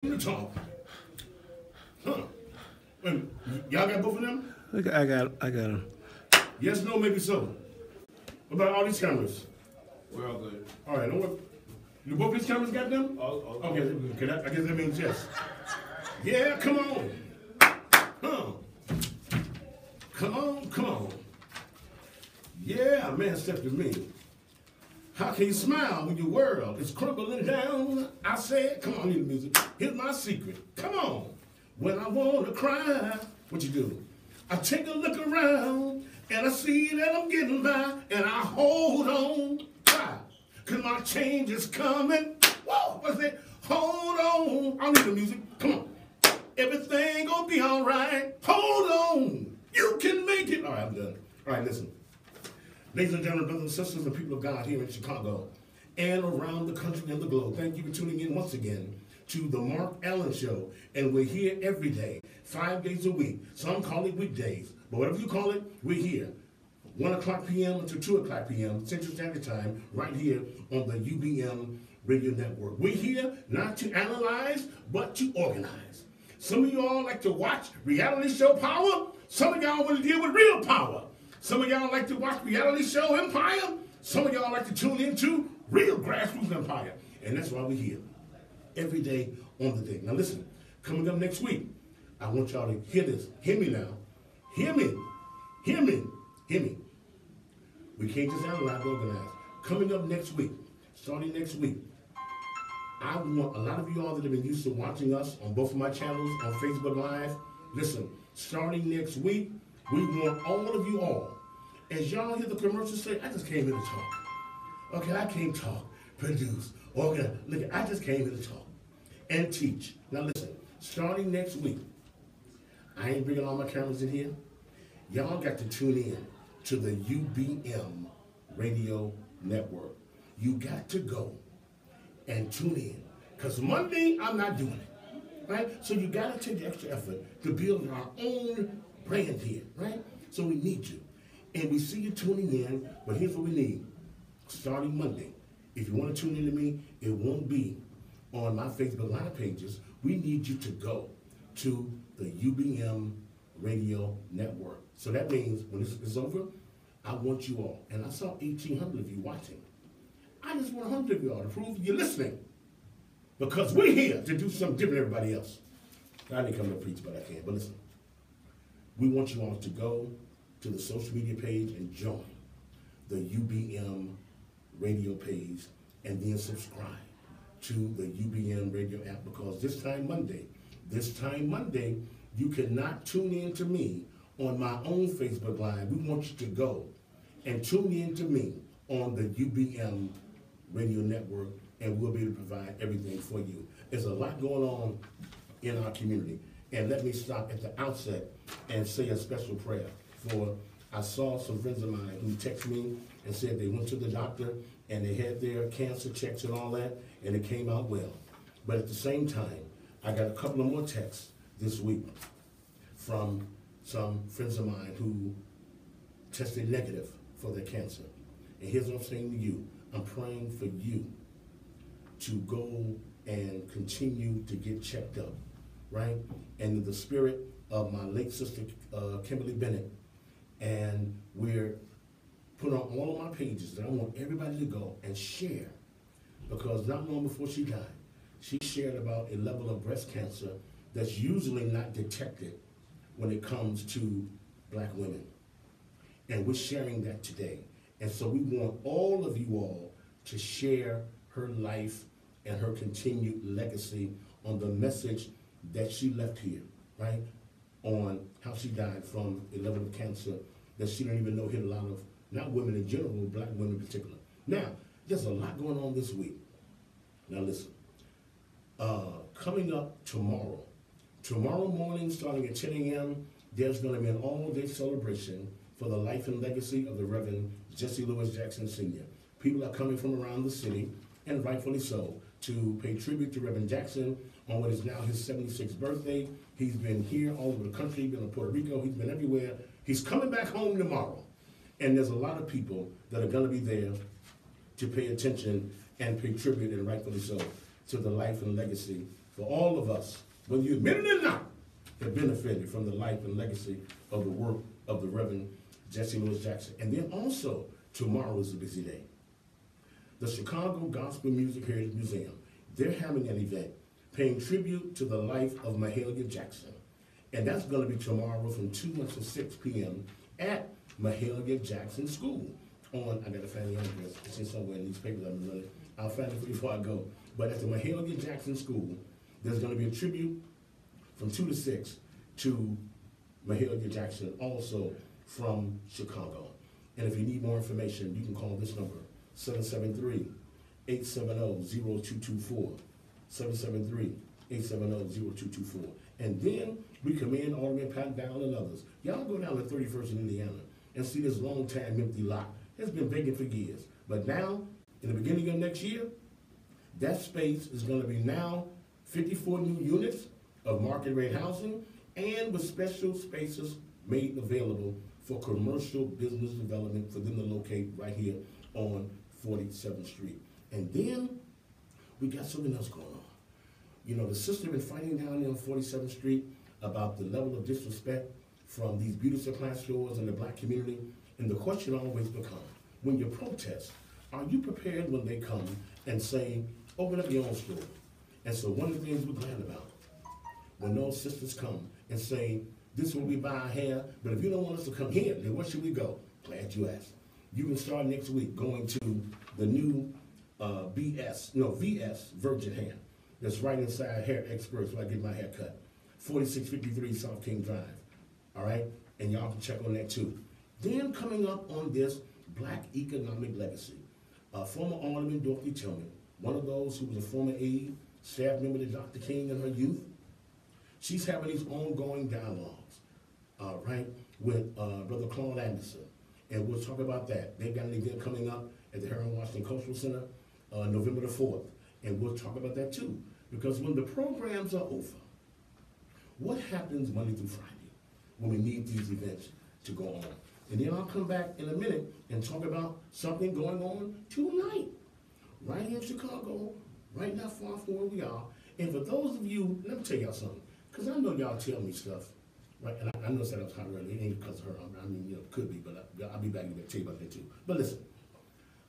The talk. Huh. Wait, y'all got both of them? I got them. Yes, no, maybe so. What about all these cameras? We're all good. All right, no what? Do both these cameras got them? Okay, I guess that means yes. Yeah, come on. Huh. Come on. Yeah, man, step to me. How can you smile when your world is crumbling down? I said, come on, I need the music. Here's my secret. Come on. When I want to cry, what you do? I take a look around, and I see that I'm getting by, and I hold on. Why? Because my change is coming. Whoa, what's that? Hold on. I need the music. Come on. Everything gonna be all right. Hold on. You can make it. All right, I'm done. All right, listen. Ladies and gentlemen, brothers and sisters, and people of God here in Chicago and around the country and the globe, thank you for tuning in once again to the Mark Allen Show. And we're here every day, 5 days a week. Some call it weekdays, but whatever you call it, we're here. 1 o'clock p.m. until 2 o'clock p.m. Central Standard Time, right here on the UBM Radio Network. We're here not to analyze, but to organize. Some of y'all like to watch reality show Power. Some of y'all want to deal with real power. Some of y'all like to watch reality show Empire. Some of y'all like to tune into real grassroots Empire. And that's why we're here every day on the day. Now listen, coming up next week, I want y'all to hear this. Hear me now. Hear me. Hear me. Hear me. We can't just analyze, organize. Coming up next week, starting next week, I want a lot of y'all that have been used to watching us on both of my channels, on Facebook Live, listen, starting next week, we want all of you all, as y'all hear the commercials say, I just came here to talk. Okay, I came talk, produce, organize. Look, I just came here to talk and teach. Now listen, starting next week, I ain't bringing all my cameras in here. Y'all got to tune in to the UBM Radio Network. You got to go and tune in. Because Monday, I'm not doing it, right? So you got to take the extra effort to build our own brand here, right? So we need you. And we see you tuning in, but here's what we need. Starting Monday, if you want to tune in to me, it won't be on my Facebook Live pages. We need you to go to the UBM Radio Network. So that means when this is over, I want you all, and I saw 1,800 of you watching. I just want 100 of y'all to prove you're listening. Because we're here to do something different than everybody else. I didn't come to preach, but I can. But listen, we want you all to go to the social media page and join the UBM radio page and then subscribe to the UBM radio app, because this time Monday, you cannot tune in to me on my own Facebook Live. We want you to go and tune in to me on the UBM Radio Network, and we'll be able to provide everything for you. There's a lot going on in our community. And let me stop at the outset and say a special prayer for, I saw some friends of mine who texted me and said they went to the doctor and they had their cancer checks and all that, and it came out well. But at the same time, I got a couple of more texts this week from some friends of mine who tested negative for their cancer. And here's what I'm saying to you. I'm praying for you to go and continue to get checked up, right? And in the spirit of my late sister, Kimberly Bennett, and we're putting on all of my pages that I want everybody to go and share, because not long before she died, she shared about a level of breast cancer that's usually not detected when it comes to black women. And we're sharing that today. And so we want all of you all to share her life and her continued legacy on the message that she left here, right? On how she died from a level of cancer that she didn't even know hit a lot of, not women in general, black women in particular. Now, there's a lot going on this week. Now listen, coming up tomorrow morning, starting at 10 a.m., there's going to be an all-day celebration for the life and legacy of the Reverend Jesse Lewis Jackson Sr. People are coming from around the city, and rightfully so, to pay tribute to Reverend Jackson on what is now his 76th birthday. He's been here all over the country, he's been in Puerto Rico, he's been everywhere. He's coming back home tomorrow. And there's a lot of people that are going to be there to pay attention and pay tribute, and rightfully so, to the life and legacy for all of us, whether you admit it or not, have benefited from the life and legacy of the work of the Reverend Jesse Louis Jackson. And then also, tomorrow is a busy day. The Chicago Gospel Music Heritage Museum, they're having an event paying tribute to the life of Mahalia Jackson. And that's going to be tomorrow from 2 until 6 p.m. at Mahalia Jackson School. On, I got to find the address. It's in somewhere in these papers I've been running. I'll find it for you before I go. But at the Mahalia Jackson School, there's going to be a tribute from 2 to 6 to Mahalia Jackson, also from Chicago. And if you need more information, you can call this number, 773-870-0224. 773-870-0224. And then we commend Alderman Pat Dowell and others. Y'all go down to 31st in Indiana and see this long-time empty lot. It's been vacant for years. But now, in the beginning of next year, that space is going to be now 54 new units of market rate housing and with special spaces made available for commercial business development for them to locate right here on 47th Street. And then we got something else going on. You know, the sister been fighting down there on 47th Street about the level of disrespect from these beauty supply stores in the black community. And the question always becomes, when you protest, are you prepared when they come and say, open up your own store? And so one of the things we're glad about, when those sisters come and say, this is where we buy our hair, but if you don't want us to come here, then where should we go? Glad you asked. You can start next week going to the new VS Virgin Hair. That's right inside Hair Experts where I get my hair cut. 4653 South King Drive. All right? And y'all can check on that too. Then coming up on this Black Economic Legacy, former Alderman Dorothy Tillman, one of those who was a former aide, staff member to Dr. King in her youth, she's having these ongoing dialogues, right, with Brother Claude Anderson. And we'll talk about that. They've got an event coming up at the Harold Washington Cultural Center, November the 4th. And we'll talk about that too. Because when the programs are over, what happens Monday through Friday when we need these events to go on? And then I'll come back in a minute and talk about something going on tonight, right here in Chicago, right not far from where we are. And for those of you, let me tell y'all something, because I know y'all tell me stuff, right? And I know that I was hot earlier. It ain't because of her. I mean, you know, it could be, but I'll be back to tell you about that too. But listen,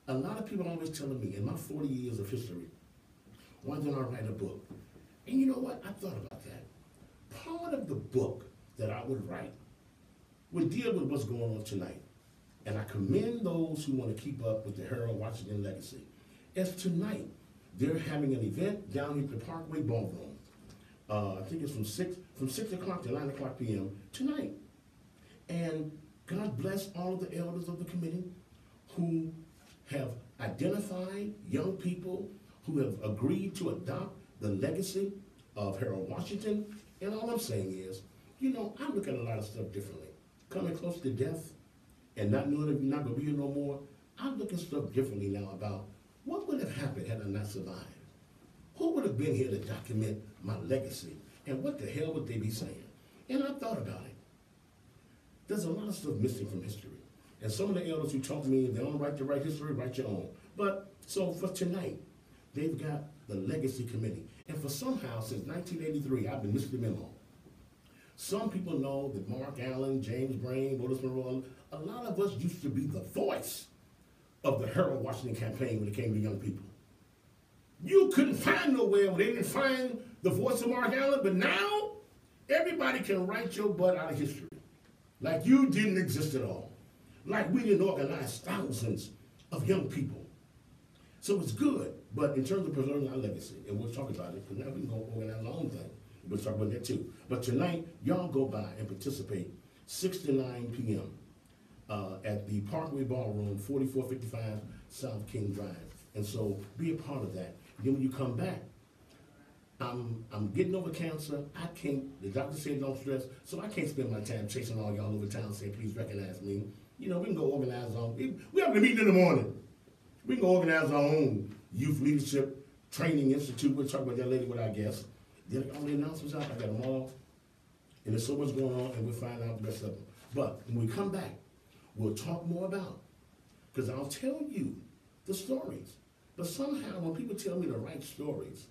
a lot of people are always telling me, in my 40 years of history, why don't I write a book? And you know what? I thought about that. Part of the book that I would write would deal with what's going on tonight. And I commend those who want to keep up with the Harold Washington legacy. As tonight, they're having an event down at the Parkway Ballroom. I think it's from 6 o'clock to 9 o'clock p.m. tonight. And God bless all of the elders of the committee who have identified young people who have agreed to adopt the legacy of Harold Washington. And all I'm saying is, you know, I look at a lot of stuff differently. Coming close to death and not knowing if you're not going to be here no more, I look at stuff differently now about what would have happened had I not survived? Who would have been here to document my legacy? And what the hell would they be saying? And I thought about it. There's a lot of stuff missing from history. And some of the elders who told me they don't write to write history, write your own. But so for tonight, they've got the Legacy Committee. And for somehow, since 1983, I've been missing the memo. Some people know that Mark Allen, James Brain, Otis Monroe, a lot of us used to be the voice of the Harold Washington campaign when it came to young people. You couldn't find nowhere where they didn't find the voice of Mark Allen, but now everybody can write your butt out of history. Like you didn't exist at all. Like we didn't organize thousands of young people. So it's good, but in terms of preserving our legacy, and we'll talk about it, because now we can go organize our own thing. We'll talk about that too. But tonight, y'all go by and participate 6 to 9 p.m. At the Parkway Ballroom, 4455 South King Drive. And so be a part of that. Then when you come back, I'm getting over cancer. I can't, the doctor said don't stress, so I can't spend my time chasing all y'all over town saying, please recognize me. You know, we can go organize our own. We have a meeting in the morning. We can go organize our own youth leadership training institute. We'll talk about that later with our guests. Then all the announcements out, I got them all. And there's so much going on, and we'll find out the rest of them. But when we come back, we'll talk more about, because I'll tell you the stories. But somehow when people tell me to write stories,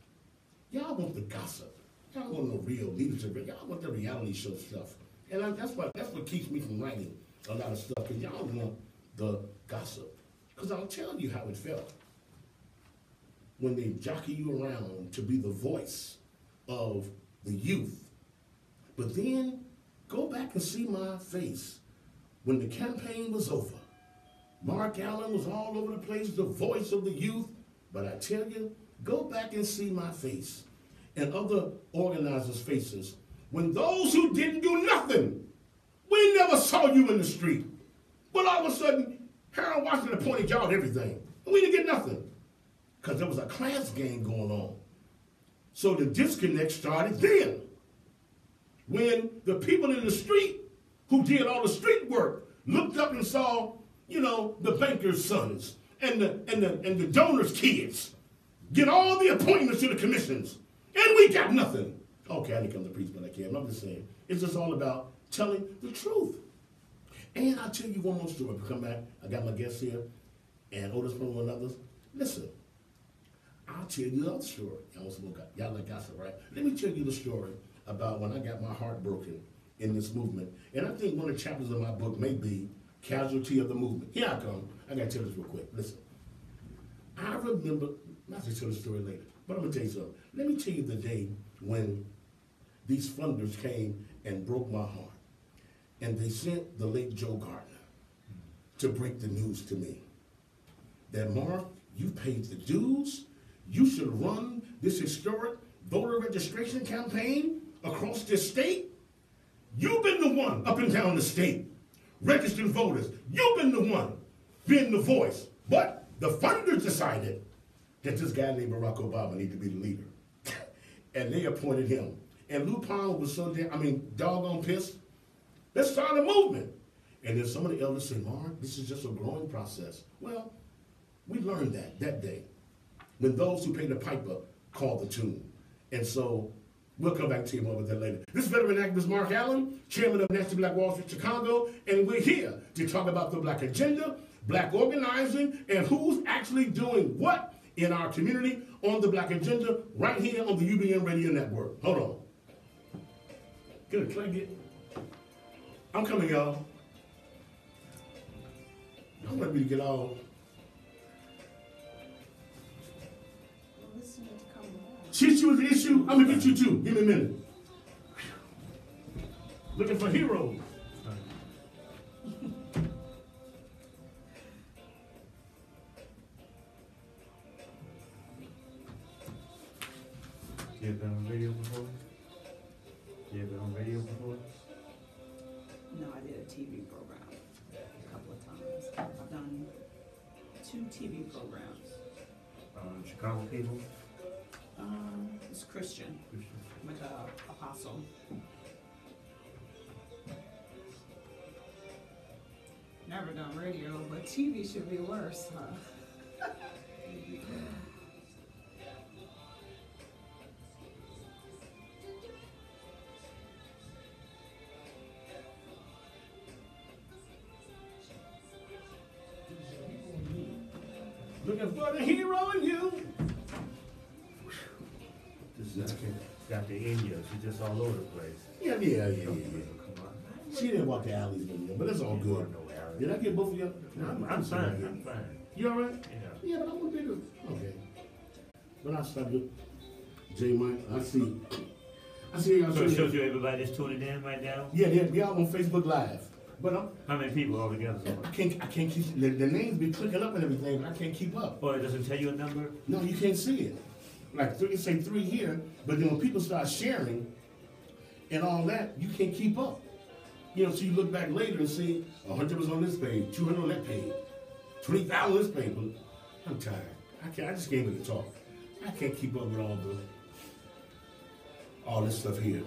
Y'all want the gossip. Y'all want no real leadership. Y'all want the reality show stuff. And that's what keeps me from writing a lot of stuff, because y'all want the gossip. Because I'll tell you how it felt when they jockey you around to be the voice of the youth. But then go back and see my face when the campaign was over. Mark Allen was all over the place, the voice of the youth. But I tell you, go back and see my face and other organizers' faces when those who didn't do nothing, we never saw you in the street. But all of a sudden, Harold Washington appointed y'all to everything. And we didn't get nothing because there was a class game going on. So the disconnect started then, when the people in the street who did all the street work looked up and saw, you know, the banker's sons and the donors' kids get all the appointments to the commissions, and we got nothing. Okay, I didn't come to preach, but I can't. I'm just saying, it's just all about telling the truth. And I'll tell you one more story. Come back. I got my guests here, and Otis from one others. Listen, I'll tell you the other story. Y'all like gossip, right? Let me tell you the story about when I got my heart broken in this movement. And I think one of the chapters of my book may be Casualty of the Movement. Here I come. I got to tell this real quick. Listen, I remember, I'll just tell the story later, but I'm going to tell you something. Let me tell you the day when these funders came and broke my heart. And they sent the late Joe Gardner to break the news to me that, Mark, you paid the dues. You should run this historic voter registration campaign across this state. You've been the one up and down the state registering voters. You've been the one being the voice. But the funders decided that this guy named Barack Obama needed to be the leader. And they appointed him. And Lou Palmer was so doggone pissed. Let's start a movement. And then some of the elders said, Mark, this is just a growing process. Well, we learned that day, when those who paid the piper called the tune. And so we'll come back to you more with that later. This is veteran activist Mark Allen, chairman of National Black Wall Street Chicago, and we're here to talk about the black agenda, black organizing, and who's actually doing what in our community on the black agenda right here on the UBN Radio Network. Hold on. Good, can I get... I'm coming, y'all. I want me to get all... Cheat you with the issue? I'm gonna get you too. Give me a minute. Looking for heroes. You ever been on radio before? You ever been on radio before? No, I did a TV program a couple of times. I've done 2 TV programs. Chicago people? It's Christian, with Apostle. Never done radio, but TV should be worse, huh? Looking for the hero in you. This is got the India. She's just all over the place. Yeah. Come on. She didn't walk the alleys with me, but it's all good. Did I get both of you? I'm fine. I'm fine. You all right? Yeah. Yeah, but I want bigger. Okay. But I stopped you. J. Mike, I see y'all. So it shows you everybody that's tuning in right now? Yeah, we all on Facebook Live. But how many people all together? I can't keep the names be clicking up and everything, but I can't keep up. Oh, it doesn't tell you a number? No, you can't see it. Like you say 3 here, but then when people start sharing and all that, you can't keep up. You know, so you look back later and see 100 was on this page, 200 on that page, 20,000 on this page. But I'm tired. I just came here to talk. I can't keep up with all this stuff here.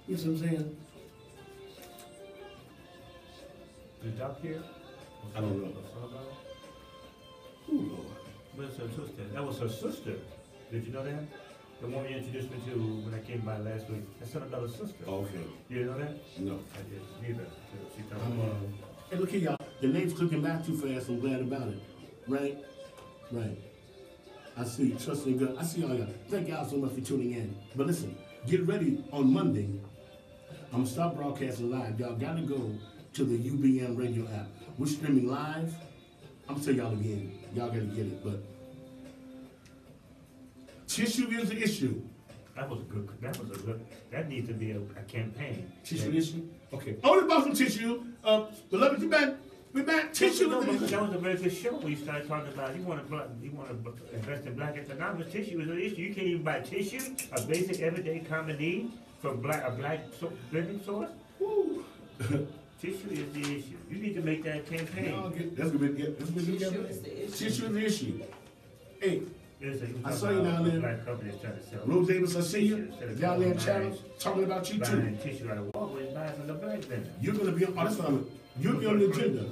You see what I'm saying? The doc here? I don't know. Ooh, Lord. Where's her sister? That was her sister. Did you know that? The woman you introduced me to when I came by last week. That's another sister. Oh, okay. You didn't know that? No. I didn't either. She told me. Hey, look here, y'all. The name's clicking back too fast. I'm glad about it. Right? I see, trust in God. I see all y'all. Thank y'all so much for tuning in. But listen, get ready on Monday. I'm going to stop broadcasting live. Y'all got to go to the UBM radio app. We're streaming live. I'm going to tell y'all again. Y'all got to get it. But tissue is the issue. That was a good, that needs to be a campaign. Tissue issue? Okay. Oh, it's about some tissue. Beloved, you back? We back. Tissue is the issue. That was a very good show when you started talking about you want to invest in black economics. Tissue is an issue. You can't even buy tissue, a basic everyday common need for a black living source. Woo. Tissue is the issue. You need to make that campaign. No, that's gonna be together. Tissue is the issue. Tissue is the issue. Hey, I saw you down there. Black companies trying to sell Rose Davis, I see you down there in channel talking about you too. Buying tissue out of Walgreens, buying from the black vendor. You're gonna be on. Oh, that's not. You'll be on the agenda.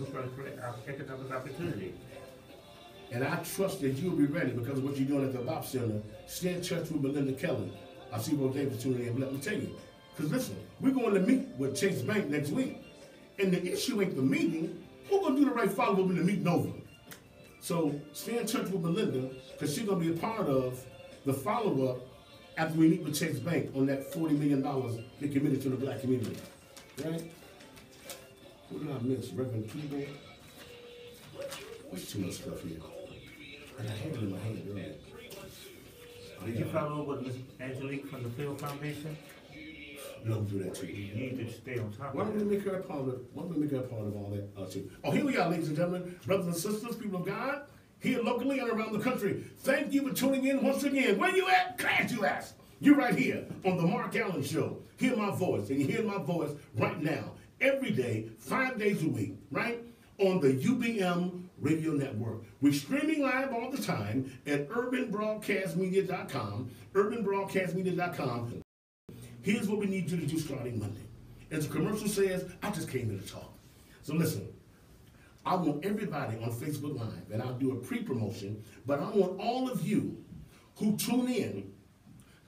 Economic opportunity. And I trust that you'll be ready because of what you're doing at the BOP Center. Stay in church with Belinda Kelly. I see Rose Davis tuning in. But let me tell you, because listen, we're going to meet with Chase Bank next week, and the issue ain't the meeting. We're gonna do the right follow-up in the meeting over. So stay in touch with Belinda because she's gonna be a part of the follow-up after we meet with Chase Bank on that $40 million they committed to the black community. Right? What did I miss? Reverend Keyboard? What's too much stuff here? And I had it in my hand earlier. Did you follow up with Ms. Angelique from the Phil Foundation? No, do that too. You need to stay on top Why of don't that. we make her a part of it? Why don't we make her a part of all that too? Oh, here we are, ladies and gentlemen, brothers and sisters, people of God, here locally and around the country. Thank you for tuning in once again. Where you at? Glad you asked. You're right here on the Mark Allen Show. Hear my voice, and you hear my voice right now, every day, 5 days a week, right? On the UBM Radio Network. We're streaming live all the time at urbanbroadcastmedia.com, urbanbroadcastmedia.com. Here's what we need you to do starting Monday. As the commercial says, I just came here to talk. So listen, I want everybody on Facebook Live, and I'll do a pre-promotion, but I want all of you who tune in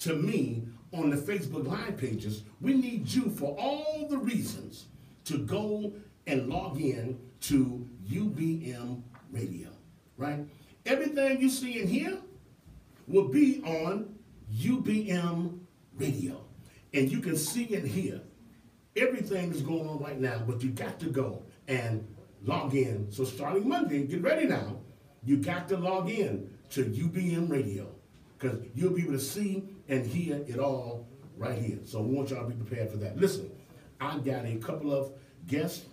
to me on the Facebook Live pages, we need you for all the reasons to go and log in to UBM Radio, right? Everything you see in here will be on UBM Radio. And you can see and hear everything that's going on right now, but you got to go and log in. So starting Monday, get ready now, you got to log in to UBM Radio because you'll be able to see and hear it all right here. So we want y'all to be prepared for that. Listen, I got a couple of guests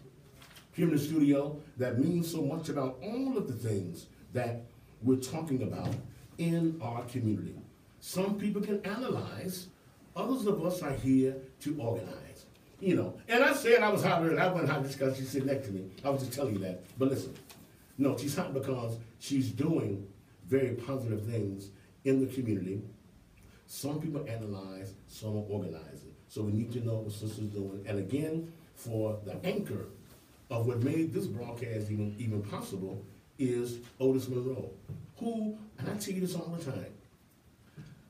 here in the studio that mean so much about all of the things that we're talking about in our community. Some people can analyze. Others of us are here to organize, you know. And I said I was hot, and I wasn't hot just because she's sitting next to me. I was just telling you that. But listen, no, she's hot because she's doing very positive things in the community. Some people analyze, some are organizing. So we need to know what sister's doing. And again, for the anchor of what made this broadcast even possible is Otis Monroe, who, and I tell you this all the time,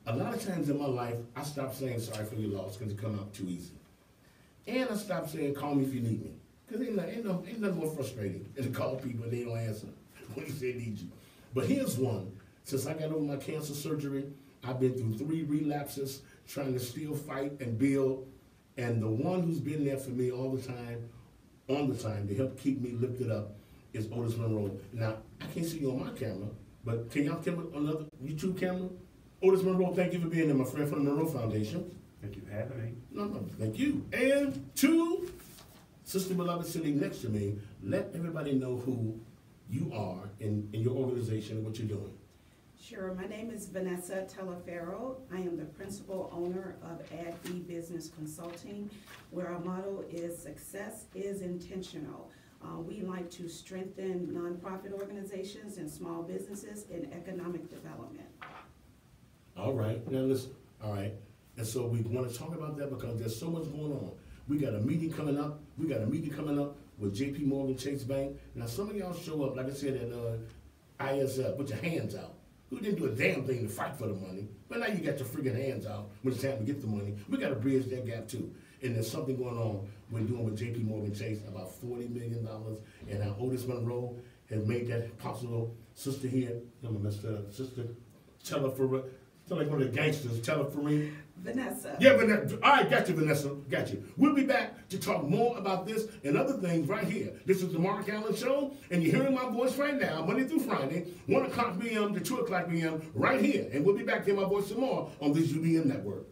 a lot of times in my life, I stopped saying sorry for your loss because it come out too easy. And I stopped saying call me if you need me. Because ain't nothing more frustrating than to call people and they don't answer when you say need you. But here's one. Since I got over my cancer surgery, I've been through 3 relapses, trying to still fight and build. And the one who's been there for me all the time, on the time, to help keep me lifted up is Otis Monroe. Now, I can't see you on my camera, but can y'all tell me on another YouTube camera? Otis Monroe, thank you for being there, my friend from the Monroe Foundation. Thank you for having me. No, thank you. And to Sister Beloved sitting next to me, let everybody know who you are in your organization and what you're doing. Sure, my name is Vanessa Telefero. I am the principal owner of AdB Business Consulting, where our motto is success is intentional. We like to strengthen nonprofit organizations and small businesses in economic development. All right, now listen, all right. And so we want to talk about that because there's so much going on. We got a meeting coming up. We got a meeting coming up with JP Morgan Chase Bank. Now some of y'all show up, like I said, at ISF, put your hands out. Who didn't do a damn thing to fight for the money, but now you got your freaking hands out when it's time to get the money. We got to bridge that gap too. And there's something going on we're doing with JP Morgan Chase, about $40 million, and now Otis Monroe has made that possible. Sister here, I'm messed up, Tell her for, tell like one of the gangsters, tell her for me. Vanessa. Yeah, Vanessa. All right, got you, Vanessa. Got you. We'll be back to talk more about this and other things right here. This is the Mark Allen Show, and you're hearing my voice right now, Monday through Friday, 1 o'clock p.m. to 2 o'clock p.m. right here. And we'll be back to hear my voice some more on this UBM network.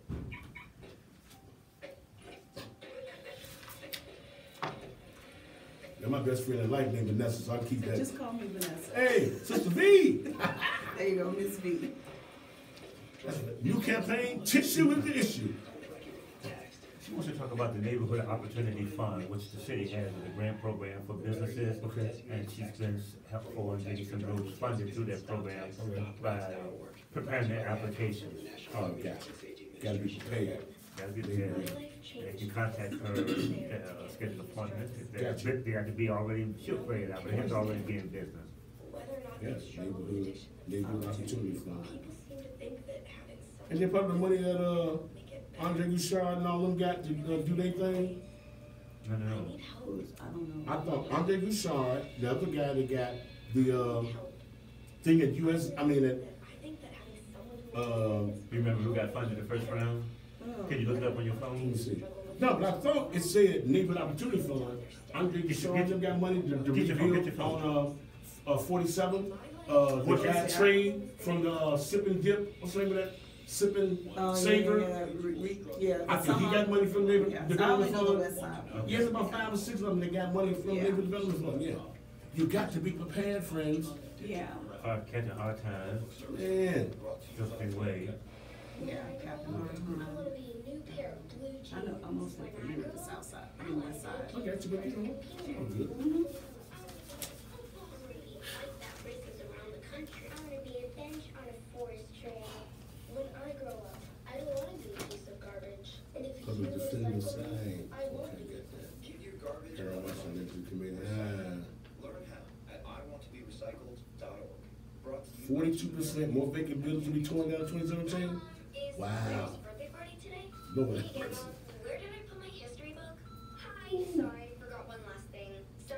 Now, my best friend in life named Vanessa, so I keep that. Just call me Vanessa. Hey, Sister V. There you go, Miss V. New campaign, tissue is the issue. She wants to talk about the Neighborhood Opportunity Fund, which the city has as a grant program for businesses. Okay. And she's been helpful in getting some roads funded through that program by preparing their applications. Oh, gotta be prepared. Gotta be there. They can contact her, schedule appointments. Gotcha. They have to be already, she'll figure it out, but it's already be in business. Yes, neighborhood opportunity fund. And they put the money that Andre Bouchard and all them got to do their thing. No. I don't know. I thought Andre Bouchard, the other guy that got the thing at US, I mean at You remember who got funded the first round? Can you look it up on your let me phone? see. No, but I thought it said Neighborhood Opportunity Fund. Andre Bouchard them got money to Get your phone, rebuild on 47. The guy trade from the sipping dip. What's the name of that? Sipping Saver. Yeah. I think he got money from Neighborhood Yeah, I Development only know the Fund. west side. Yes, about 5 or 6 of them that got money from Neighborhood Development Fund. Yeah, you got to be prepared, friends. Yeah. Catching hard times, Man, drifting way. Yeah, Captain Martin. I know, I'm mostly familiar with the south side, I mean west side. I got you, but you know, all good. Public Defender side. Okay, got that. Carol Western Energy Committee. Learn how at iwanttoberecycled.org. 42% more vacant buildings to be torn down in 2017. Wow. No way. Where did I put my history book? Hi, sorry, forgot one last thing.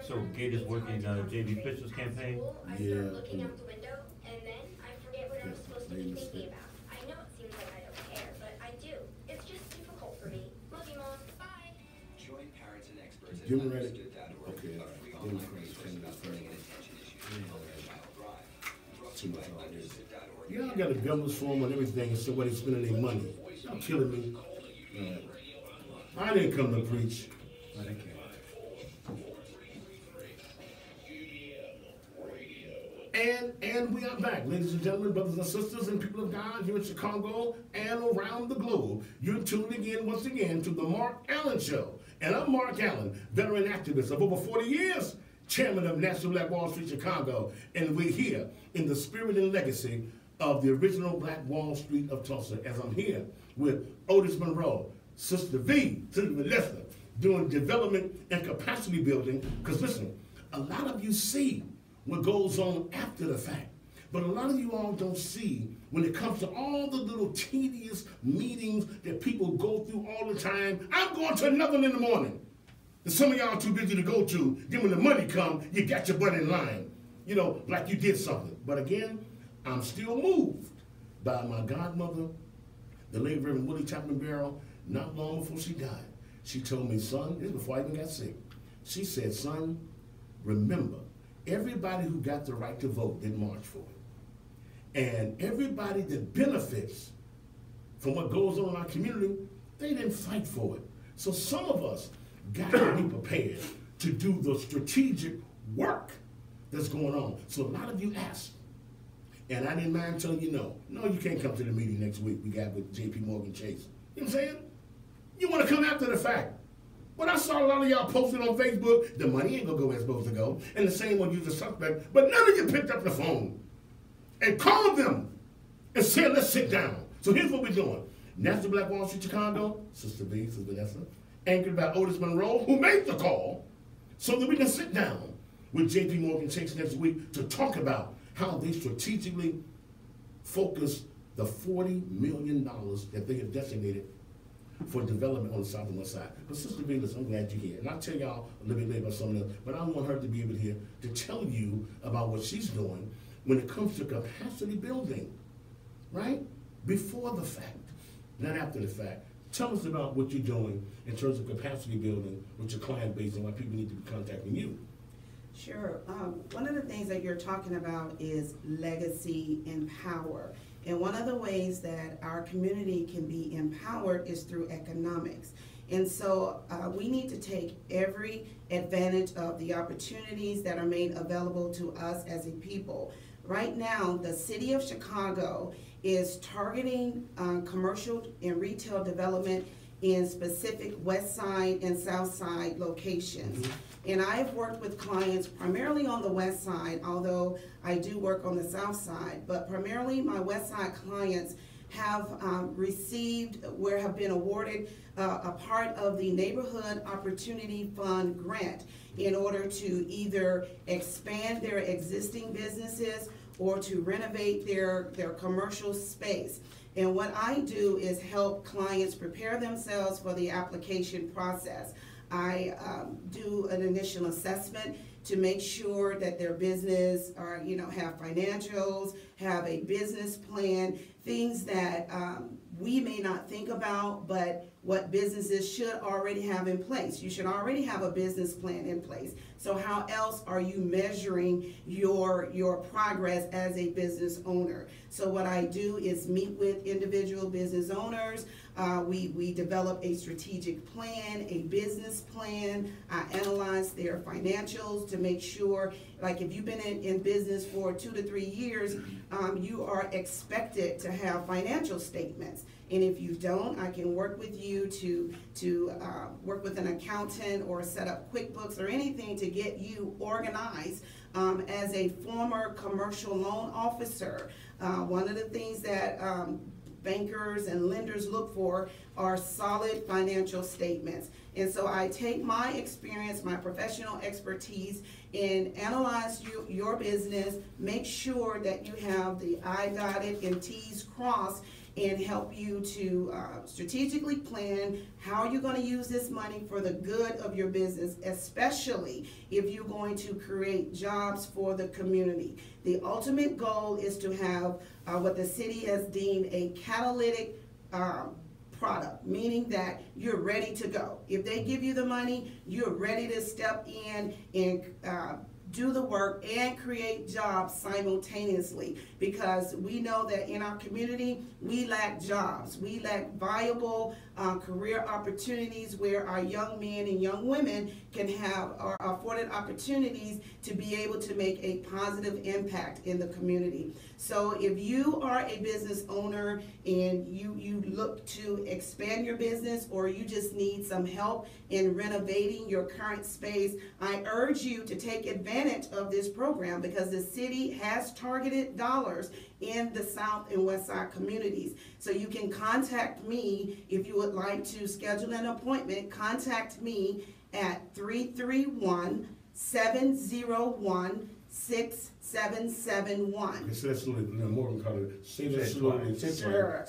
So Gate is working J.B. Pitcher's campaign? I Yeah. start looking out the window, and then I forget what I'm supposed to be thinking about. I know it seems like I don't care, but I do. It's just difficult for me. Love you, Mom. Bye. Join parents and experts at Democratic. understood.org. Okay. A free online Democratic resource candidate for friendly. attention issues. Child Drive. Brought to Too you much by already. understood.org. Y'all got a governor's forum and everything, so where they spending their money. Y'all killing me. I didn't come to preach. I think And we are back, ladies and gentlemen, brothers and sisters, and people of God here in Chicago and around the globe. You're tuned again, once again, to the Mark Allen Show. And I'm Mark Allen, veteran activist of over 40 years, chairman of National Black Wall Street Chicago, and we're here in the spirit and legacy of the original Black Wall Street of Tulsa, as I'm here with Otis Monroe, Sister V, Sister Vanessa, doing development and capacity building, because listen, a lot of you see what goes on after the fact. But a lot of you all don't see when it comes to all the little tedious meetings that people go through all the time. I'm going to another one in the morning. And some of y'all too busy to go to. Then when the money comes, you got your butt in line. You know, like you did something. But again, I'm still moved by my godmother, the late Reverend Willie Chapman Barrow, not long before she died. She told me, son, this is before I even got sick. She said, son, remember, everybody who got the right to vote didn't march for it. And everybody that benefits from what goes on in our community, they didn't fight for it. So some of us got to be prepared to do the strategic work that's going on. So a lot of you asked, and I didn't mind telling you no. No, you can't come to the meeting next week we got with JP Morgan Chase. You know what I'm saying? You want to come after the fact. But I saw a lot of y'all posting on Facebook, the money ain't gonna go where it's supposed to go, and the same one used a suspect, but none of you picked up the phone and called them and said, let's sit down. So here's what we're doing. National Black Wall Street Chicago, Sister B, Sister Vanessa, anchored by Otis Monroe, who made the call, so that we can sit down with JP Morgan Chase next week to talk about how they strategically focus the $40 million that they have designated for development on the south and west side. But Sister Venus, I'm glad you're here. And I'll tell y'all a little bit later about something else, but I want her to be able to hear to tell you about what she's doing when it comes to capacity building. right? Before the fact, not after the fact. Tell us about what you're doing in terms of capacity building with your client base and why people need to be contacting you. Sure. One of the things that you're talking about is legacy and power. And one of the ways that our community can be empowered is through economics. And so we need to take every advantage of the opportunities that are made available to us as a people. Right now, the city of Chicago is targeting commercial and retail development in specific West Side and South Side locations. And I've worked with clients primarily on the West Side, although I do work on the South Side, but primarily my West Side clients have have been awarded a part of the Neighborhood Opportunity Fund grant in order to either expand their existing businesses or to renovate their commercial space. And what I do is help clients prepare themselves for the application process. I do an initial assessment to make sure that their business have financials, have a business plan, things that we may not think about, but what businesses should already have in place. You should already have a business plan in place. So how else are you measuring your progress as a business owner? So what I do is meet with individual business owners. We develop a strategic plan, a business plan. I analyze their financials to make sure, like if you've been in business for 2 to 3 years, you are expected to have financial statements. And if you don't, I can work with you to work with an accountant or set up QuickBooks or anything to get you organized. As a former commercial loan officer, one of the things that bankers and lenders look for are solid financial statements. And so I take my experience, my professional expertise, and analyze your business, make sure that you have the I dotted and T's crossed, and help you to strategically plan how you're going to use this money for the good of your business, especially if you're going to create jobs for the community. The ultimate goal is to have what the city has deemed a catalytic product, meaning that you're ready to go. If they give you the money, you're ready to step in and do the work and create jobs simultaneously, because we know that in our community we lack jobs. We lack viable career opportunities where our young men and young women can have are afforded opportunities to be able to make a positive impact in the community. So if you are a business owner and you look to expand your business, or you just need some help in renovating your current space, I urge you to take advantage of this program, because the city has targeted dollars in the South and West Side communities. So you can contact me if you would like to schedule an appointment. Contact me at 331-701-6771. It's that slowly, more than call it. Say that slowly. Sure.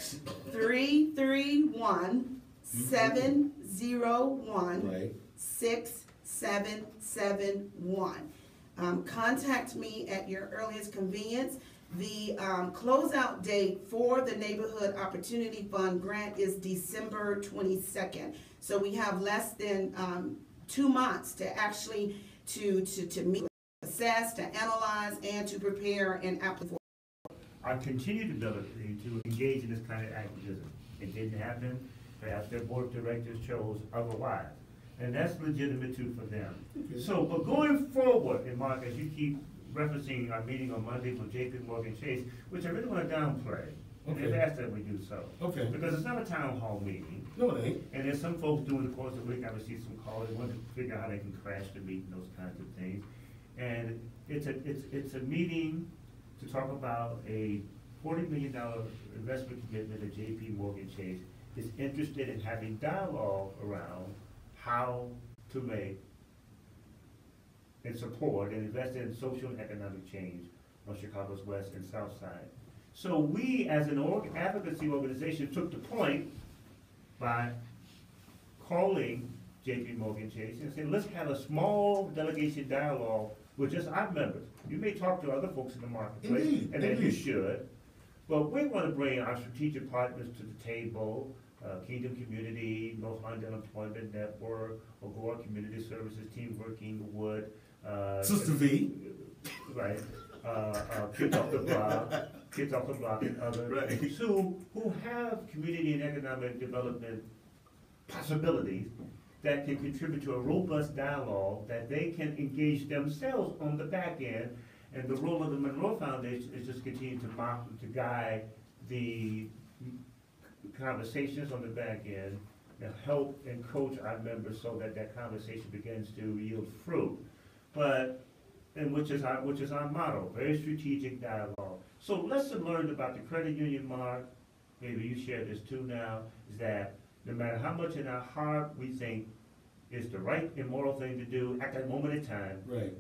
331-701-6771. Contact me at your earliest convenience. The closeout date for the Neighborhood Opportunity Fund grant is December 22nd. So we have less than 2 months to actually to meet, assess, to analyze, and to prepare and apply. Our continued ability to engage in this kind of activism. It didn't happen. Perhaps their board of directors chose otherwise. And that's legitimate too for them. Okay. So, but going forward, and Mark, as you keep referencing our meeting on Monday with JP Morgan Chase, which I really want to downplay. Okay. They've asked that we do so. Okay. Because it's not a town hall meeting. No, it ain't. And there's some folks during the course of the week, I received some calls, they want to figure out how they can crash the meeting, those kinds of things. And it's a meeting to talk about a $40 million investment commitment that JP Morgan Chase is interested in having dialogue around how to make and support and invest in social and economic change on Chicago's West and South Side. So we, as an advocacy organization, took the point by calling JP Morgan Chase and saying, let's have a small delegation dialogue with just our members. You may talk to other folks in the marketplace, Indeed, and then you indeed. should, But we want to bring our strategic partners to the table, Kingdom Community, Northland Unemployment Network, Agora Community Services, Teamwork Inglewood. Sister V. Right. Kids Off the Block, and others Right. who have community and economic development possibilities that can contribute to a robust dialogue that they can engage themselves on the back end. And the role of the Monroe Foundation is just continue to guide the conversations on the back end and help and coach our members so that that conversation begins to yield fruit. And which is our motto, very strategic dialogue. So lesson learned about the credit union, Mark, maybe you share this too now, is that no matter how much in our heart we think is the right and moral thing to do at that moment in time, Right.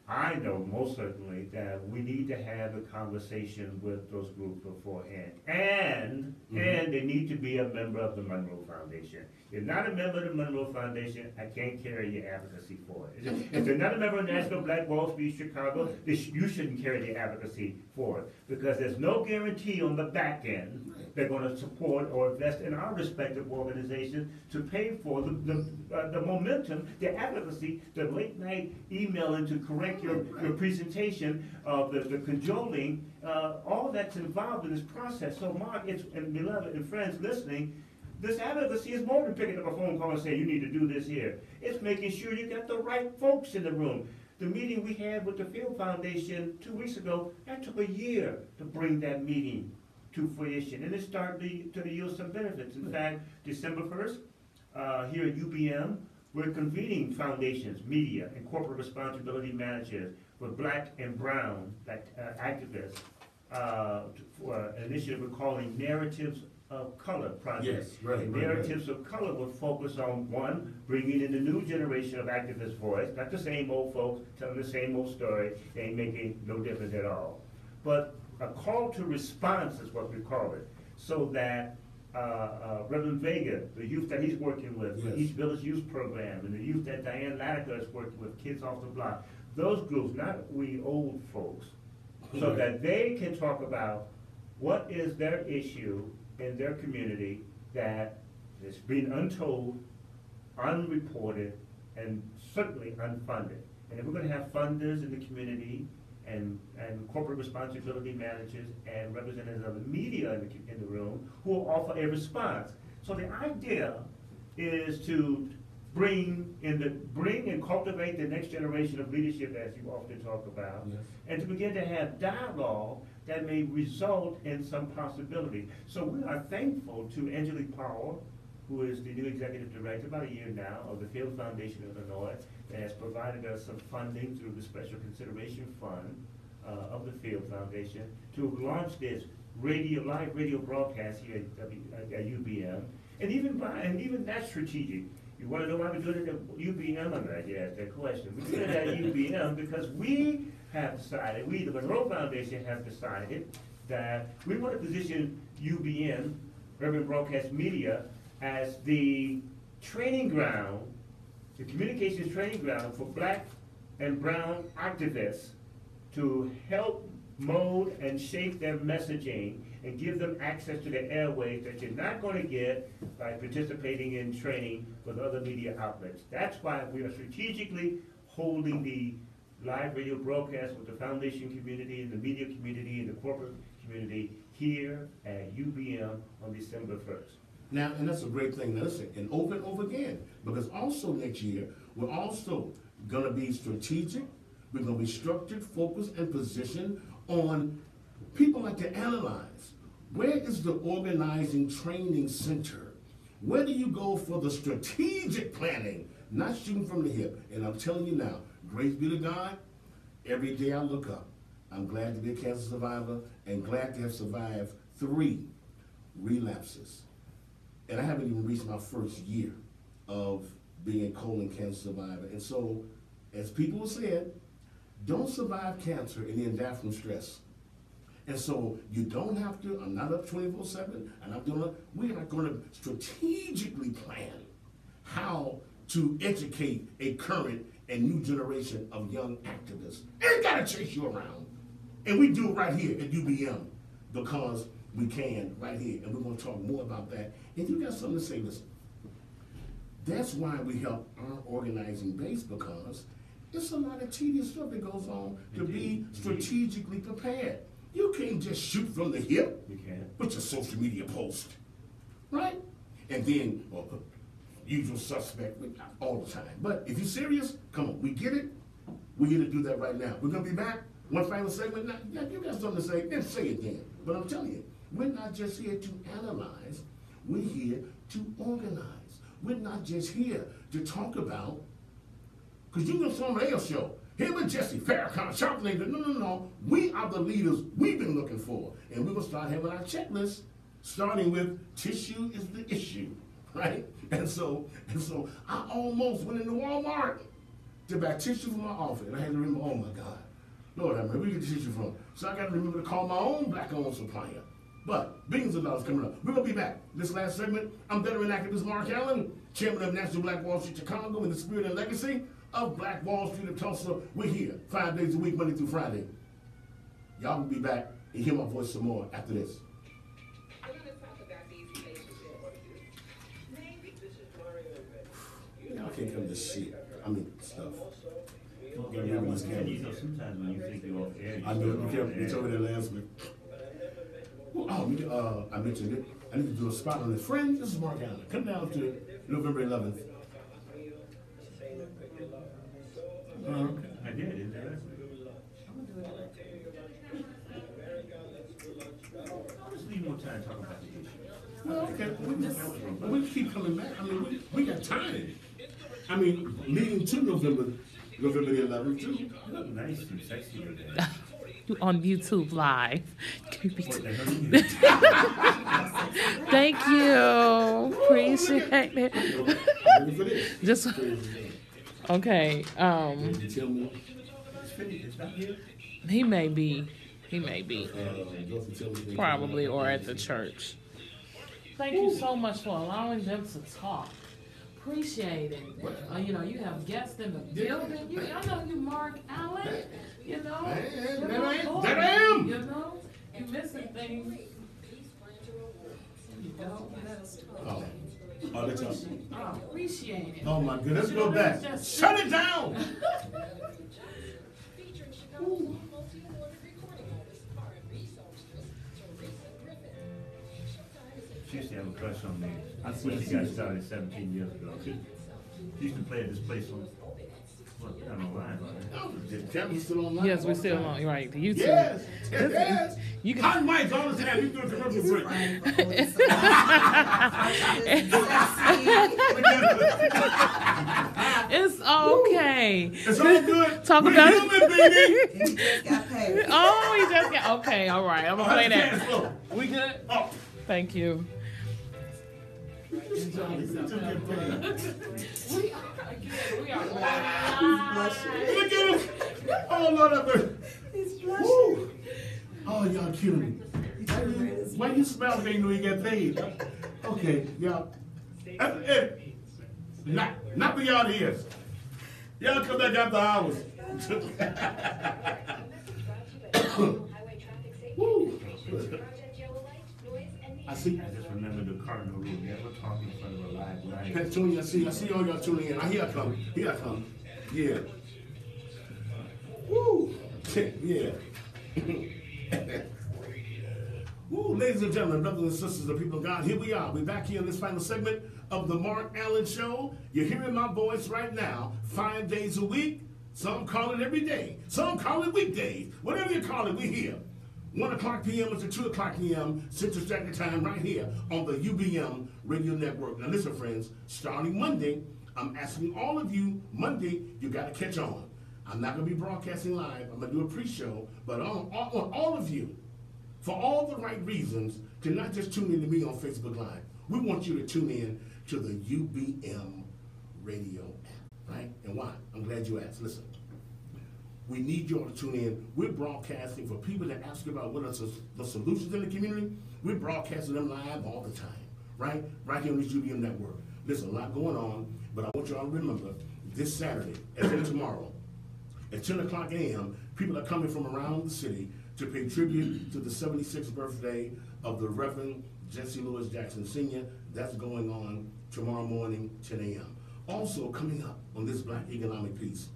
I know most certainly that we need to have a conversation with those groups beforehand. And they need to be a member of the Monroe Foundation. If not a member of the Monroe Foundation, I can't carry your advocacy for it. If they're not a member of National Black Wall Street Chicago, you shouldn't carry the advocacy for it. Because there's no guarantee on the back end they're going to support or invest in our respective organizations to pay for the momentum, the advocacy, the late night emailing to correct your presentation of the cajoling, all that's involved in this process. So Mark, and beloved and friends listening, this advocacy is more than picking up a phone call and saying, you need to do this here. It's making sure you got the right folks in the room. The meeting we had with the Field Foundation 2 weeks ago, that took a year to bring that meeting to fruition, and it started to yield some benefits. In fact, December 1st, here at UBM, we're convening foundations, media, and corporate responsibility managers with Black and Brown activists for an initiative we're calling Narratives of Color Project. Yes, right. Narratives of Color will focus on, one, bringing in the new generation of activist voice, not the same old folks telling the same old story, they ain't making no difference at all. But a call to response is what we call it, so that Reverend Vega, the youth that he's working with, the East Village Youth Program, and the youth that Diane Latiker is working with, Kids Off the Block, those groups, not we old folks, so that they can talk about what is their issue in their community that is being untold, unreported, and certainly unfunded. And if we're going to have funders in the community, and corporate responsibility managers and representatives of the media in the room who will offer a response. So the idea is to bring and cultivate the next generation of leadership, as you often talk about, and to begin to have dialogue that may result in some possibility. So we are thankful to Angelique Powell, who is the new executive director, about a year now, of the Field Foundation of Illinois, that has provided us some funding through the Special Consideration Fund of the Field Foundation to launch this live radio broadcast here at UBM. And even that's strategic. You want to know why we're doing it at UBM? I'm glad you asked that question. We're doing it at UBM because we have decided, the Monroe Foundation have decided that we want to position UBM, Urban Broadcast Media, as the training ground, the communications training ground for Black and Brown activists to help mold and shape their messaging and give them access to the airwaves that you're not going to get by participating in training with other media outlets. That's why we are strategically holding the live radio broadcast with the foundation community and the media community and the corporate community here at UBM on December 1st. Now, and that's a great thing. Now, listen, and over again, because also next year, we're also going to be strategic, we're going to be structured, focused, and positioned on people like to analyze. Where is the organizing training center? Where do you go for the strategic planning, not shooting from the hip? And I'm telling you now, grace be to God, every day I look up. I'm glad to be a cancer survivor and glad to have survived 3 relapses. And I haven't even reached my first year of being a colon cancer survivor. And so, as people said, don't survive cancer and then die from stress. And so you don't have to, I'm not up 24/7, and we are going to strategically plan how to educate a current and new generation of young activists. Ain't gotta chase you around. And we do it right here at UBM because we can right here. And we're going to talk more about that. And you got something to say, listen. That's why we help our organizing base, because it's a lot of tedious stuff that goes on to be strategically prepared. You can't just shoot from the hip with your social media post, right? And then, usual suspect all the time. But if you're serious, come on, we get it. We're here to do that right now. We're going to be back. One final segment. Now, you got something to say, then say it then. But I'm telling you, we're not just here to analyze. We're here to organize. We're not just here to talk about, because you know somebody else show. Him and Jesse, Farrakhan, Sharpling, no. We are the leaders we've been looking for. And we're going to start having our checklist, starting with tissue is the issue, right? And so I almost went into Walmart to buy tissue for my office. And I had to remember, oh my God, Lord, where we get the tissue from? So I got to remember to call my own black-owned supplier. But billions of dollars coming up. We're going to be back. This last segment, I'm veteran activist Mark Allen, chairman of National Black Wall Street Chicago, in the spirit and legacy of Black Wall Street of Tulsa. We're here 5 days a week, Monday through Friday. Y'all will be back and hear my voice some more after this. I want to talk about these relationships. Maybe this is Mario. Y'all can't come to shit. I mean, stuff. You know, sometimes when you think you're off air, I know, you told me that last week. I mentioned it. I need to do a spot on his friend. This is Mark Allen. Come down to November 11th. Okay. I did, didn't I? I'll just leave more time to talk about the issue. Well, okay. We keep coming back. I mean, we got time. I mean, leading to November the 11th, too. You look nice and sexy today. You on YouTube Live. Thank you. Appreciate it. Just okay. He may be. Probably, or at the church. Thank you so much for allowing them to talk. Appreciate it. You know, you have guests in the building. I know you, Mark Allen. You know, that I am. You know, you're missing things. You go. That's all. Oh, appreciate it. Oh my goodness, let's go back. Shut it down. She used to have a crush on me. When she got started 17 years ago. She used to play at this place on, I don't know why. The camera's still online. Yes, we're still on. Right, the YouTube. Yes. You can. Hot mics all the time. You do a commercial break. It's okay. It's all good. Talk We're about human, baby. Oh, he just got. Okay, all right. I'm gonna play that. We good? Oh. Thank you. Look at him. Oh, Lord, I'm He's blushing. Woo. Oh, y'all killing me. Why you smile when you know you get paid? Okay, y'all. Not for y'all ears. Y'all come back after hours. Woo. I see. I just remember the cardinal rule: never talk in front of a live lion. Petunia, I see all y'all tuning in. Here I come. Yeah. Woo. Yeah. Woo, ladies and gentlemen, brothers and sisters, the people of God, here we are. We're back here in this final segment of the Mark Allen Show. You're hearing my voice right now, 5 days a week. Some call it every day. Some call it weekdays. Whatever you call it, we're here. 1 o'clock p.m. to 2 o'clock p.m. Central Standard Time right here on the UBM Radio Network. Now listen, friends, starting Monday, I'm asking all of you, Monday, you got to catch on. I'm not going to be broadcasting live. I'm going to do a pre-show, but I want all of you, for all the right reasons, to not just tune in to me on Facebook Live. We want you to tune in to the UBM Radio app, right? And why? I'm glad you asked. Listen. We need you all to tune in. We're broadcasting for people that ask about what are the solutions in the community. We're broadcasting them live all the time, right? Right here on this UBM network. There's a lot going on, but I want you all to remember this Saturday, as in tomorrow, at 10 o'clock a.m., people are coming from around the city to pay tribute to the 76th birthday of the Reverend Jesse Louis Jackson Sr. That's going on tomorrow morning, 10 a.m. Also coming up on this Black Economic Piece,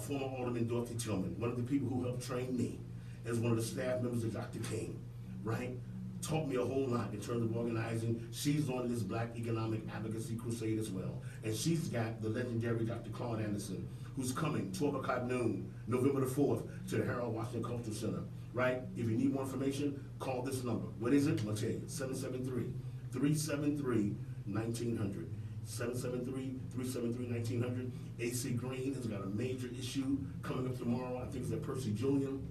former Alderman Dorothy Tillman, one of the people who helped train me as one of the staff members of Dr. King, right? Taught me a whole lot in terms of organizing. She's on this Black Economic Advocacy Crusade as well. And she's got the legendary Dr. Claude Anderson, who's coming 12 o'clock noon, November the 4th, to the Harold Washington Cultural Center, right? If you need more information, call this number. What is it? I'm gonna tell you, 773-373-1900. 773-373-1900. AC Green has got a major issue coming up tomorrow. I think it's at Percy Julian.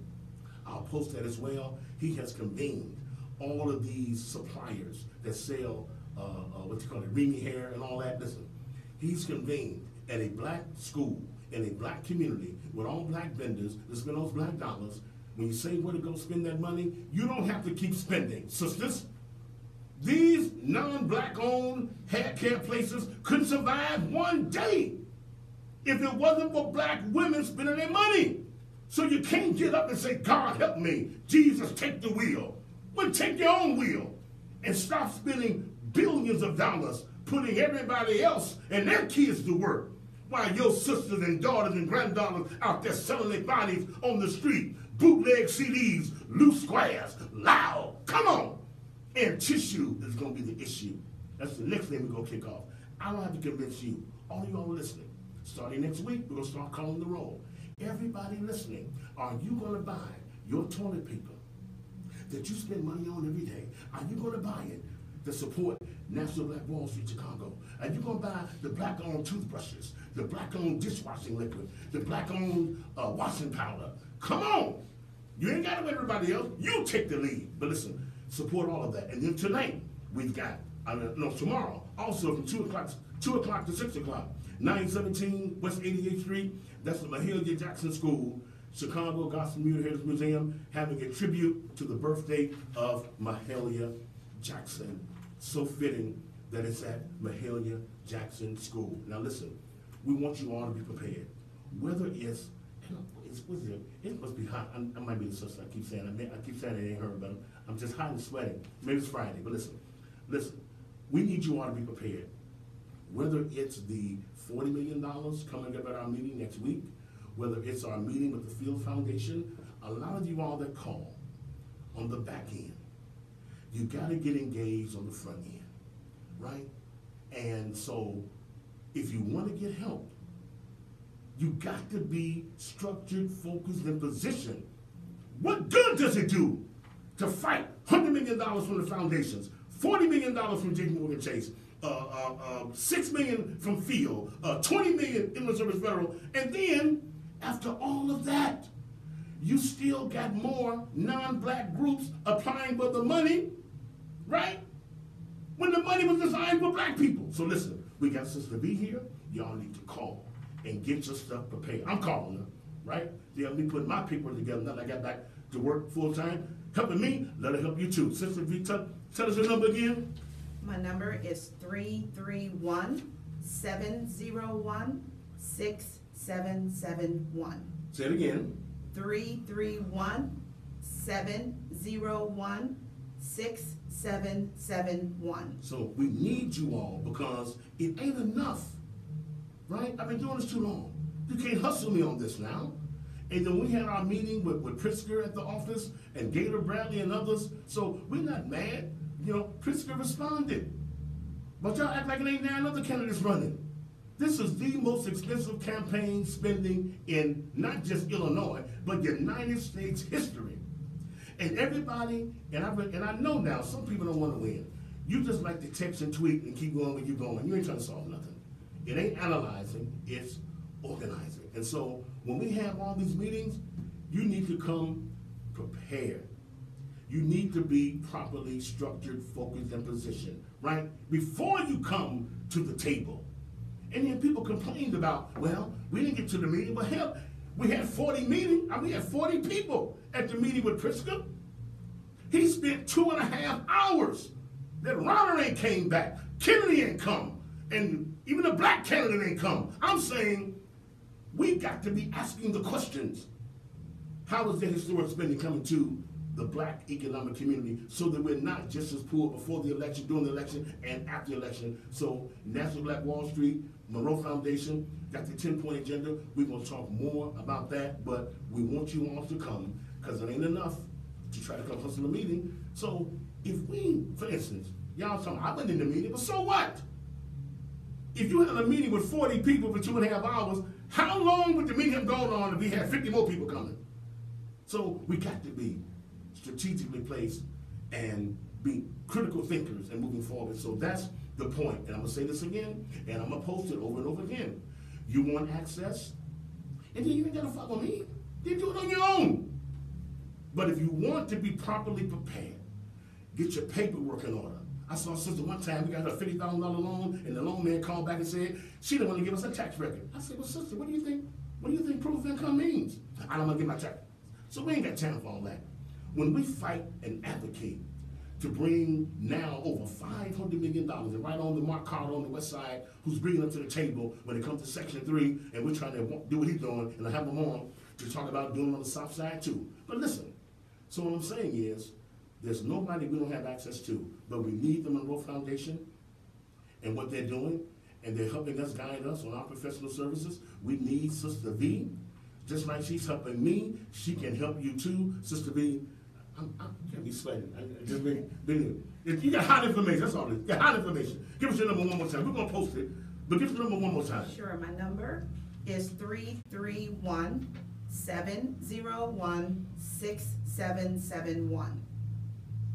I'll post that as well. He has convened all of these suppliers that sell, Remy hair and all that. Listen, he's convened at a black school in a black community with all black vendors to spend those black dollars. When you say where to go spend that money, you don't have to keep spending. Sisters, these non-black owned hair care places couldn't survive one day if it wasn't for black women spending their money. So you can't get up and say, God help me, Jesus take the wheel. Well, take your own wheel and stop spending billions of dollars putting everybody else and their kids to work while your sisters and daughters and granddaughters out there selling their bodies on the street, bootleg CDs, loose squares, loud, come on. And tissue is going to be the issue. That's the next thing we're going to kick off. I don't have to convince you. All of y'all listening. Starting next week, we're going to start calling the roll. Everybody listening, are you going to buy your toilet paper that you spend money on every day? Are you going to buy it to support National Black Wall Street Chicago? Are you going to buy the black-owned toothbrushes, the black-owned dishwashing liquid, the black-owned washing powder? Come on. You ain't got to wait everybody else. You take the lead. But listen, support all of that. And then tonight, we've got, tomorrow, also from 2 o'clock to 6 o'clock, 917 West 88th Street. That's the Mahalia Jackson School, Chicago Gospel Music Heritage Museum, having a tribute to the birthday of Mahalia Jackson. So fitting that it's at Mahalia Jackson School. Now listen, we want you all to be prepared. Whether it must be hot. I might be the sister. I keep saying it ain't her, but I'm just hot and sweating. Maybe it's Friday, but listen. We need you all to be prepared. Whether it's the $40 million coming up at our meeting next week, whether it's our meeting with the Field Foundation, a lot of you all that call on the back end, you got to get engaged on the front end, right? And so if you want to get help, you got to be structured, focused, and positioned. What good does it do to fight $100 million from the foundations, $40 million from JP Morgan Chase, $6 million from Field, $20 million in the Service Federal, and then after all of that, you still got more non-black groups applying for the money, right? When the money was designed for black people. So listen, we got Sister B here. Y'all need to call and get your stuff prepared. I'm calling her, right? They help me put my paperwork together now that I got back to work full time. Helping me, let her help you too. Sister B, tell us your number again. My number is 331-701-6771. Say it again. 331-701-6771. So we need you all because it ain't enough, right? I've been doing this too long. You can't hustle me on this now. And then we had our meeting with Pritzker at the office and Gator Bradley and others. So we're not mad. You know, Pritzker responded. But y'all act like it ain't there another candidates running. This is the most expensive campaign spending in not just Illinois, but United States history. And everybody, and I know now, some people don't want to win. You just like to text and tweet and keep going where you're going. You ain't trying to solve nothing. It ain't analyzing, it's organizing. And so when we have all these meetings, you need to come prepared. You need to be properly structured, focused, and positioned, right? Before you come to the table. And then people complained about, well, we didn't get to the meeting, but hell, we had 40 people at the meeting with Pritzker. He spent 2.5 hours. That Ronner ain't came back. Kennedy ain't come. And even the black candidate ain't come. I'm saying we got to be asking the questions. How is that historic spending coming to the black economic community so that we're not just as poor before the election, during the election, and after the election? So National Black Wall Street, Monroe Foundation, got the 10-point agenda. We're going to talk more about that, but we want you all to come because it ain't enough to try to come hustle a meeting. So if we, for instance, y'all talking, I went in the meeting, but so what? If you had a meeting with 40 people for 2.5 hours, how long would the meeting have gone on if we had 50 more people coming? So we got to be strategically placed and be critical thinkers and moving forward. So that's the point. And I'm going to say this again, and I'm going to post it over and over again. You want access, and then you ain't got to follow me. You do it on your own. But if you want to be properly prepared, get your paperwork in order. I saw a sister one time, we got her a $50,000 loan, and the loan man called back and said, she didn't want to give us a tax record. I said, well, sister, what do you think? What do you think proof of income means? I don't want to get my tax. So we ain't got time for all that. When we fight and advocate to bring now over $500 million, and right on the Mark Carter on the west side, who's bringing us to the table when it comes to Section 3, and we're trying to do what he's doing, and I have him on to talk about doing it on the south side too. But listen, so what I'm saying is, there's nobody we don't have access to, but we need the Monroe Foundation and what they're doing, and they're helping us, guide us on our professional services. We need Sister V. Just like she's helping me, she can help you too. Sister V, I can't be sweating. You got hot information, that's all it is. You got hot information. Give us your number one more time. We're going to post it, but give us your number one more time. Sure, my number is 331-701-6771.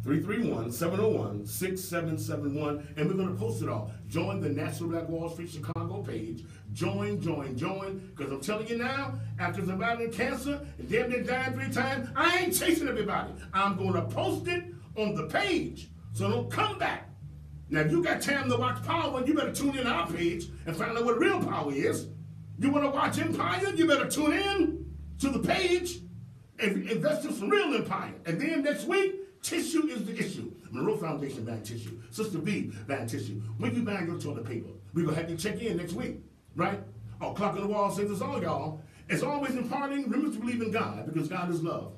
331-701-6771, and we're going to post it all. Join the National Black Wall Street Chicago page. Join, because I'm telling you now, after surviving cancer and damn near dying 3 times, I ain't chasing everybody. I'm going to post it on the page, so don't come back. Now, if you got time to watch Power, you better tune in our page and find out what real power is. You want to watch Empire, you better tune in to the page and invest in some real Empire. And then next week, tissue is the issue. Monroe Foundation buying tissue. Sister B buying tissue. When you buying your toilet paper, we're going to have you check in next week, right? Our clock on the wall says it's all, y'all. As always imparting, remember to believe in God, because God is love.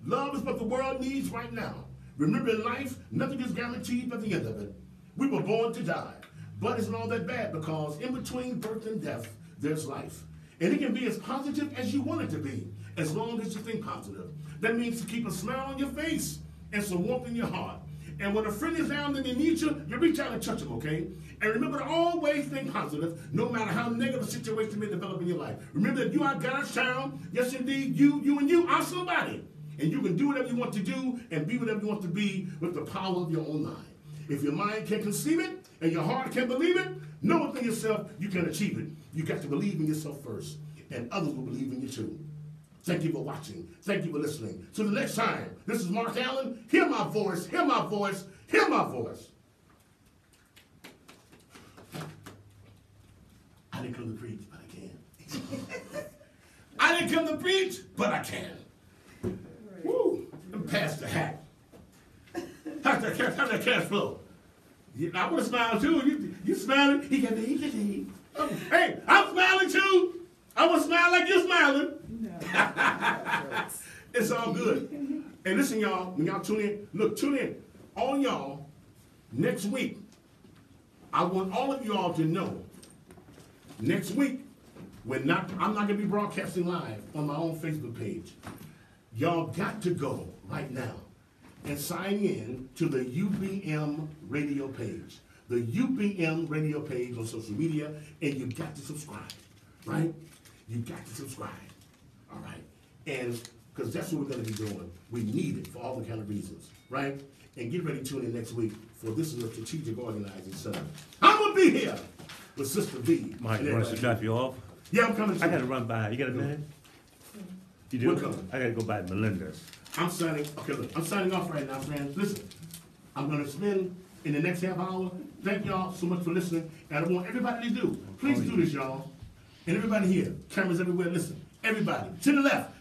Love is what the world needs right now. Remember, in life, nothing is guaranteed but the end of it. We were born to die, but it's not all that bad, because in between birth and death, there's life. And it can be as positive as you want it to be, as long as you think positive. That means to keep a smile on your face and some warmth in your heart. And when a friend is down and they need you, you reach out and touch them, okay? And remember to always think positive, no matter how negative a situation may develop in your life. Remember that you are God's child. Yes, indeed, you are somebody. And you can do whatever you want to do and be whatever you want to be with the power of your own mind. If your mind can conceive it and your heart can believe it, know within yourself you can achieve it. You got to believe in yourself first, and others will believe in you too. Thank you for watching. Thank you for listening. Till the next time, this is Mark Allen. Hear my voice, hear my voice, hear my voice. I didn't come to preach, but I can. I didn't come to preach, but I can. Woo! And pass the hat. How's that cash flow? I want to smile too. You smiling? He got the hey, I'm smiling too. I want to smile like you're smiling. It's all good. And listen, y'all, when y'all tune in, look, tune in. All y'all, next week, I want all of y'all to know, next week, I'm not going to be broadcasting live on my own Facebook page. Y'all got to go right now and sign in to the UBM radio page. The UBM radio page on social media, and you got to subscribe, right? You got to subscribe. All right, and because that's what we're going to be doing. We need it for all the kind of reasons, right? And get ready to tune in next week, for this is a strategic organizing center. I'm going to be here with Sister B. Mike, you want us to drop you off? Yeah, I'm coming. I got to run by. You got a minute? You do? We're coming. I got to go by Melinda's. I'm signing off right now, friends. Listen, I'm going to spend in the next half hour. Thank y'all so much for listening. And I want everybody to do, please do this, y'all. And everybody here, cameras everywhere, listen. Everybody, to the left.